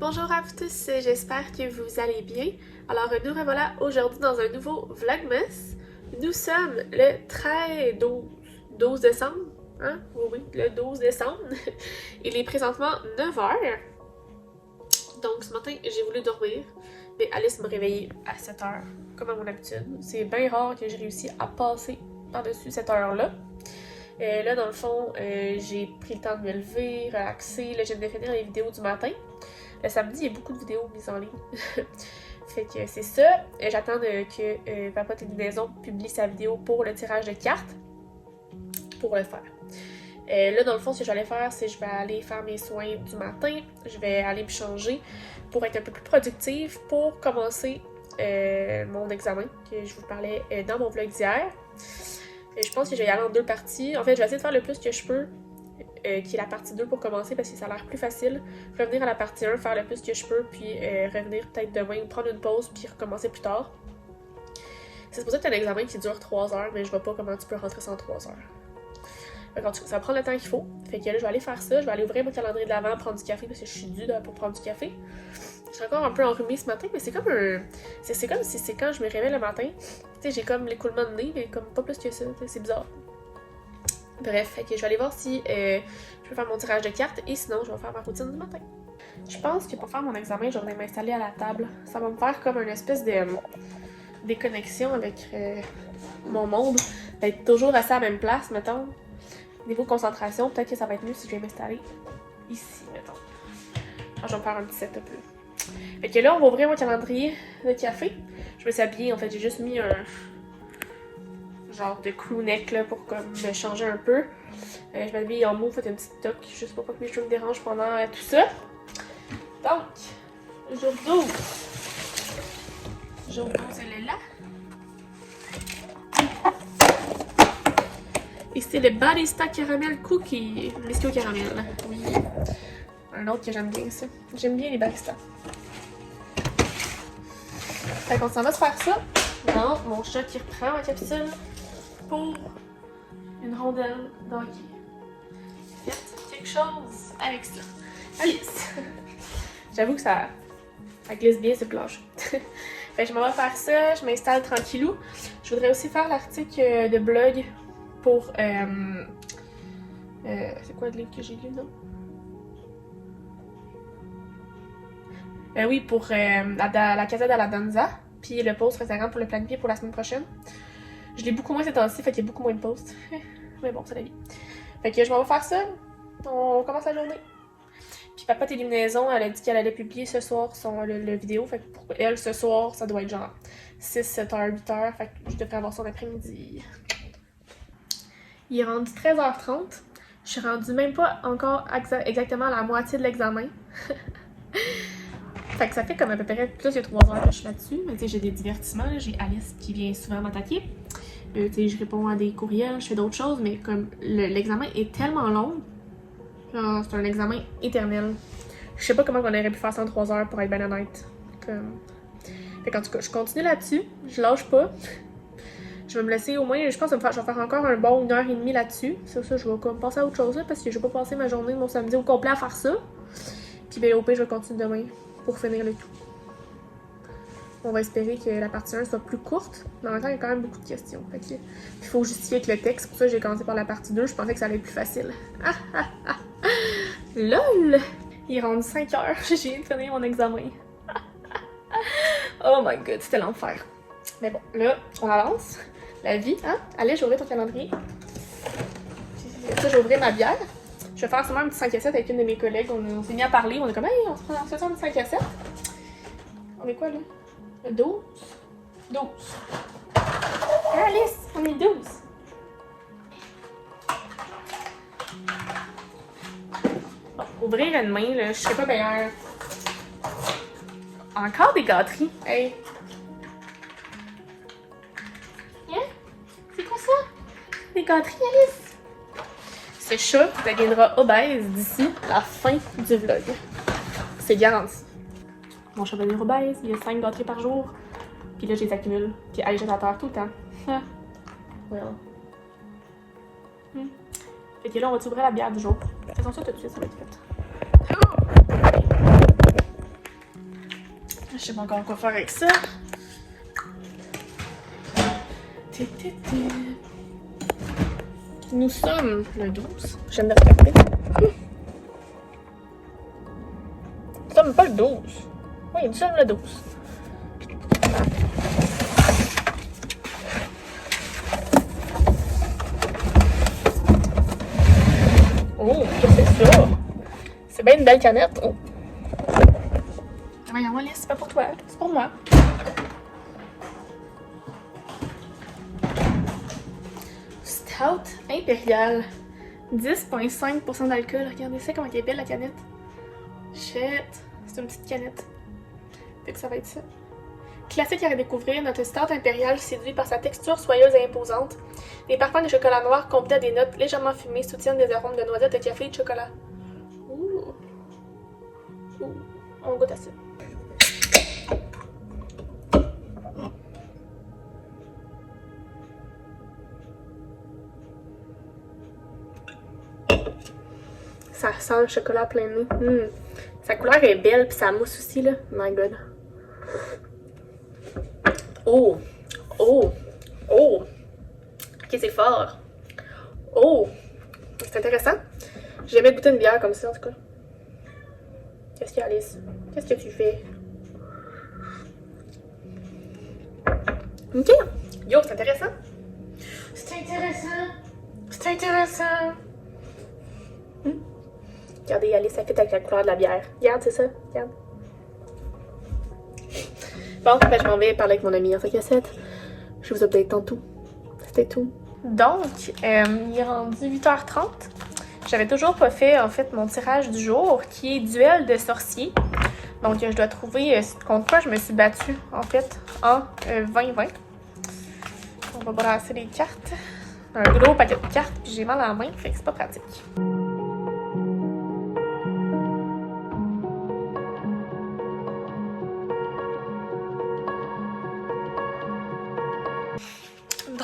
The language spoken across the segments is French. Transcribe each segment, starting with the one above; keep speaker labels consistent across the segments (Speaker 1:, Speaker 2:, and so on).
Speaker 1: Bonjour à vous tous, j'espère que vous allez bien. Alors nous revoilà aujourd'hui dans un nouveau Vlogmas. Nous sommes le 12 décembre, hein? Oui, le 12 décembre. Il est présentement 9h. Donc ce matin, j'ai voulu dormir, mais Alice m'a réveillée à 7h, comme à mon habitude. C'est bien rare que j'ai réussi à passer par-dessus cette heure-là. Là, dans le fond, j'ai pris le temps de me lever, relaxer. Là, je viens de finir les vidéos du matin. Le samedi, il y a beaucoup de vidéos mises en ligne. Fait que c'est ça. J'attends que Papa Télémaison publie sa vidéo pour le tirage de cartes. Pour le faire. Là, dans le fond, ce que je vais aller faire, c'est que je vais aller faire mes soins du matin. Je vais aller me changer pour être un peu plus productive pour commencer mon examen que je vous parlais dans mon vlog d'hier. Je pense que je vais y aller en deux parties. En fait, je vais essayer de faire le plus que je peux, qui est la partie 2 pour commencer parce que ça a l'air plus facile. Revenir à la partie 1, faire le plus que je peux, puis revenir peut-être demain, prendre une pause, puis recommencer plus tard. C'est supposé être un examen qui dure 3 heures, mais je vois pas comment tu peux rentrer sans 3 heures. En tout cas, ça va prendre le temps qu'il faut. Fait que là, je vais aller faire ça. Je vais aller ouvrir mon calendrier de l'avant, prendre du café parce que je suis due pour prendre du café. Je suis encore un peu enrhumée ce matin, mais c'est comme un... C'est comme si c'est quand je me réveille le matin. Tu sais, j'ai comme l'écoulement de nez, mais comme pas plus que ça. C'est bizarre. Bref, fait que je vais aller voir si je peux faire mon tirage de cartes et sinon, je vais faire ma routine du matin. Je pense que pour faire mon examen, je vais m'installer à la table. Ça va me faire comme une espèce de déconnexion avec mon monde. D'être toujours assis à la même place, mettons. Niveau concentration, peut-être que ça va être mieux si je vais m'installer ici, mettons. Alors, je vais me faire un petit setup là. Fait que là, on va ouvrir mon calendrier de café. Je me suis habillée, en fait, j'ai juste mis un genre de crew neck là pour comme me changer un peu. Je m'habille en mauve, fait une petite toque, juste pour pas que mes cheveux me dérangent pendant tout ça. Donc, jour 12. Jour 12, elle est là. Et c'est le Barista Caramel Cookie. Biscuit au caramel. Oui. Un autre que j'aime bien, ça. J'aime bien les baristas. Fait qu'on s'en va se faire ça. Non, mon chat qui reprend ma capsule pour une rondelle d'hockey. Faites quelque chose avec ça. Alice! J'avoue que ça glisse bien ce planche. Fait que je m'en vais faire ça, je m'installe tranquillou. Je voudrais aussi faire l'article de blog pour c'est quoi le livre que j'ai lu, non? Oui, pour la Casa de la Danza, puis le post référent pour le planifier pour la semaine prochaine. Je l'ai beaucoup moins ces temps-ci, fait qu'il y a beaucoup moins de posts. Mais bon, c'est la vie. Fait que je m'en vais faire ça. On commence la journée. Puis Papa Télémaison, elle a dit qu'elle allait publier ce soir le vidéo. Fait que pour elle, ce soir, ça doit être genre 6, 7h, 8h. Fait que je devrais avoir ça l'après-midi. Il est rendu 13h30. Je suis rendue même pas encore exactement à la moitié de l'examen. Fait que ça fait comme à peu près plus de 3 heures que je suis là-dessus. Mais tu sais, j'ai des divertissements. J'ai Alice qui vient souvent m'attaquer. Tu sais, je réponds à des courriels, je fais d'autres choses. Mais comme l'examen est tellement long, genre c'est un examen éternel. Je sais pas comment on aurait pu faire ça en 3 heures pour être bien honnête. Fait qu'en tout cas, je continue là-dessus. Je lâche pas. Je vais me laisser au moins, je pense que je vais faire encore un bon 1h30 là-dessus. C'est ça, je vais comme passer à autre chose là, parce que je vais pas passer ma journée, mon samedi au complet à faire ça. Puis ben au pire, je vais continuer demain pour finir le tout. On va espérer que la partie 1 soit plus courte, mais en même temps, il y a quand même beaucoup de questions. Fait que, il faut justifier avec le texte, c'est pour ça que j'ai commencé par la partie 2, je pensais que ça allait être plus facile. LOL! Il est rendu 5h, j'ai viens de finir mon examen. Oh my god, c'était l'enfer. Mais bon, là, on avance. La vie, hein? Allez, j'ai ouvert ton calendrier. Ça, j'ai ouvert ma bière. Je vais faire seulement un petit 5 à 7 avec une de mes collègues. On s'est mis à parler. On est comme, hey, on se fait ça un petit 5 à 7. On est quoi, là? 12? 12. Alice, on est 12. Bon, ouvrir une main, là, je serais pas meilleure. Encore des gâteries. Hey. C'est quoi ça? Des gâteries, Alice? Ce chat deviendra obèse d'ici la fin du vlog. C'est garanti. Mon chat va devenir obèse, il y a 5 gâteries par jour. Puis là, je les accumule. Puis elle jette à terre tout le temps. Well. Fait que là, on va t'ouvrir la bière du jour. Faisons ça tout de suite, ça va être fait. Je sais pas encore quoi faire avec ça. Nous sommes le 12. J'aime de regarder. Nous sommes pas le 12. Oui, nous sommes le 12. Oh, qu'est-ce que c'est ça? C'est bien une belle canette. Oh. Voyons, Alice, c'est pas pour toi, c'est pour moi. Stout Impérial. 10,5% d'alcool. Regardez ça, comment elle est belle la canette. Shit. C'est une petite canette. Fait que ça va être ça. Classique à redécouvrir, notre Stout Impérial séduit par sa texture soyeuse et imposante. Les parfums de chocolat noir combités à des notes légèrement fumées soutiennent des arômes de noisettes, de café et de chocolat. Ouh. Ouh. On goûte à ça. Ça sent le chocolat plein de nez. Sa couleur est belle, puis sa mousse aussi, là. My God. Oh! Oh! Oh! Ok, c'est fort. Oh! C'est intéressant. J'ai jamais goûté une bière comme ça, en tout cas. Qu'est-ce qu'il y a, Alice? Qu'est-ce que tu fais? Ok! Yo, c'est intéressant. C'est intéressant. C'est intéressant. Regardez, Alice, ça fait avec la couleur de la bière. Regarde, c'est ça. Regarde. Bon, ben, je m'en vais parler avec mon ami en 5-7. Je vous update tantôt. C'était tout. Donc, il est rendu 8h30. J'avais toujours pas fait, en fait, mon tirage du jour, qui est duel de sorciers. Donc, je dois trouver contre quoi je me suis battue, en fait, en 2020. On va brasser les cartes. Un gros paquet de cartes, puis j'ai mal à la main, fait que c'est pas pratique.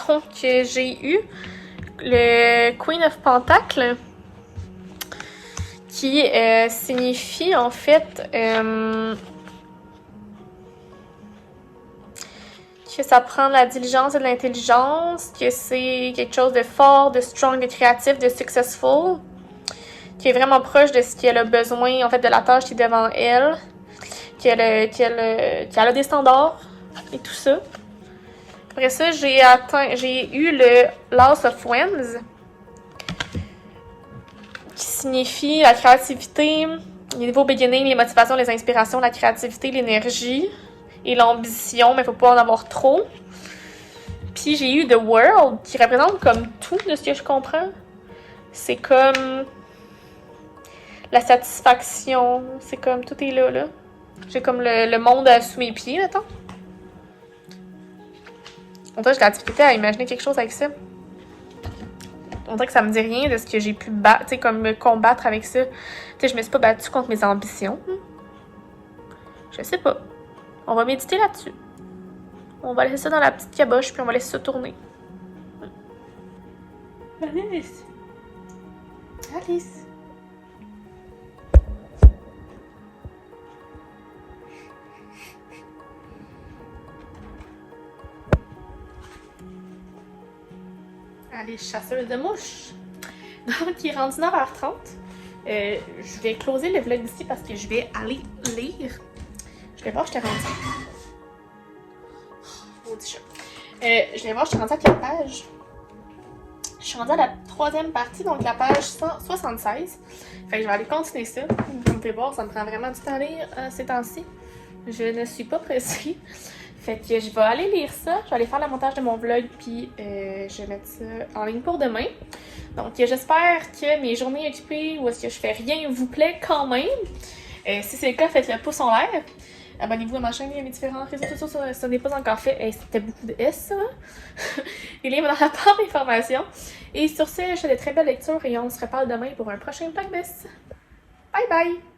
Speaker 1: Donc, j'ai eu le Queen of Pentacles qui signifie en fait que ça prend de la diligence et de l'intelligence, que c'est quelque chose de fort, de strong, de créatif, de successful, qui est vraiment proche de ce qu'elle a besoin en fait de la tâche qui est devant elle, qu'elle a des standards et tout ça. Après ça, j'ai eu le Loss of Wands, qui signifie la créativité, les nouveaux beginnings, les motivations, les inspirations, la créativité, l'énergie et l'ambition, mais il faut pas en avoir trop. Puis j'ai eu The World, qui représente comme tout de ce que je comprends. C'est comme la satisfaction, c'est comme tout est là. J'ai comme le monde sous mes pieds, mettons. On dirait que j'ai la difficulté à imaginer quelque chose avec ça. On dirait que ça me dit rien de ce que j'ai pu battre, tu sais, comme me combattre avec ça. Tu sais, je me suis pas battue contre mes ambitions. Je sais pas. On va méditer là-dessus. On va laisser ça dans la petite caboche, puis on va laisser ça tourner. Alice! Alice! Allez, chasseuse de mouches. Donc, il est rendu 9h30. Je vais closer le vlog ici parce que je vais aller lire. Je vais voir, je t'ai rendu. Oh, chat. Je vais voir, je t'ai rendu à quelle page? Je suis rendue à la 3e partie, donc la page 176. Fait que je vais aller continuer ça. Comme vous pouvez voir, ça me prend vraiment du temps à lire ces temps-ci. Je ne suis pas pressée. Fait que je vais aller lire ça, je vais aller faire le montage de mon vlog, puis je vais mettre ça en ligne pour demain. Donc j'espère que mes journées occupées ou est-ce que je fais rien vous plaît quand même. Si c'est le cas, faites le pouce en l'air. Abonnez-vous à ma chaîne et à mes différents réseaux sociaux si ça n'est pas encore fait. C'était beaucoup de S, ça. Les liens dans la barre d'informations. Et sur ce, je te souhaite de très belles lectures et on se reparle demain pour un prochain vlogmas. Bye bye!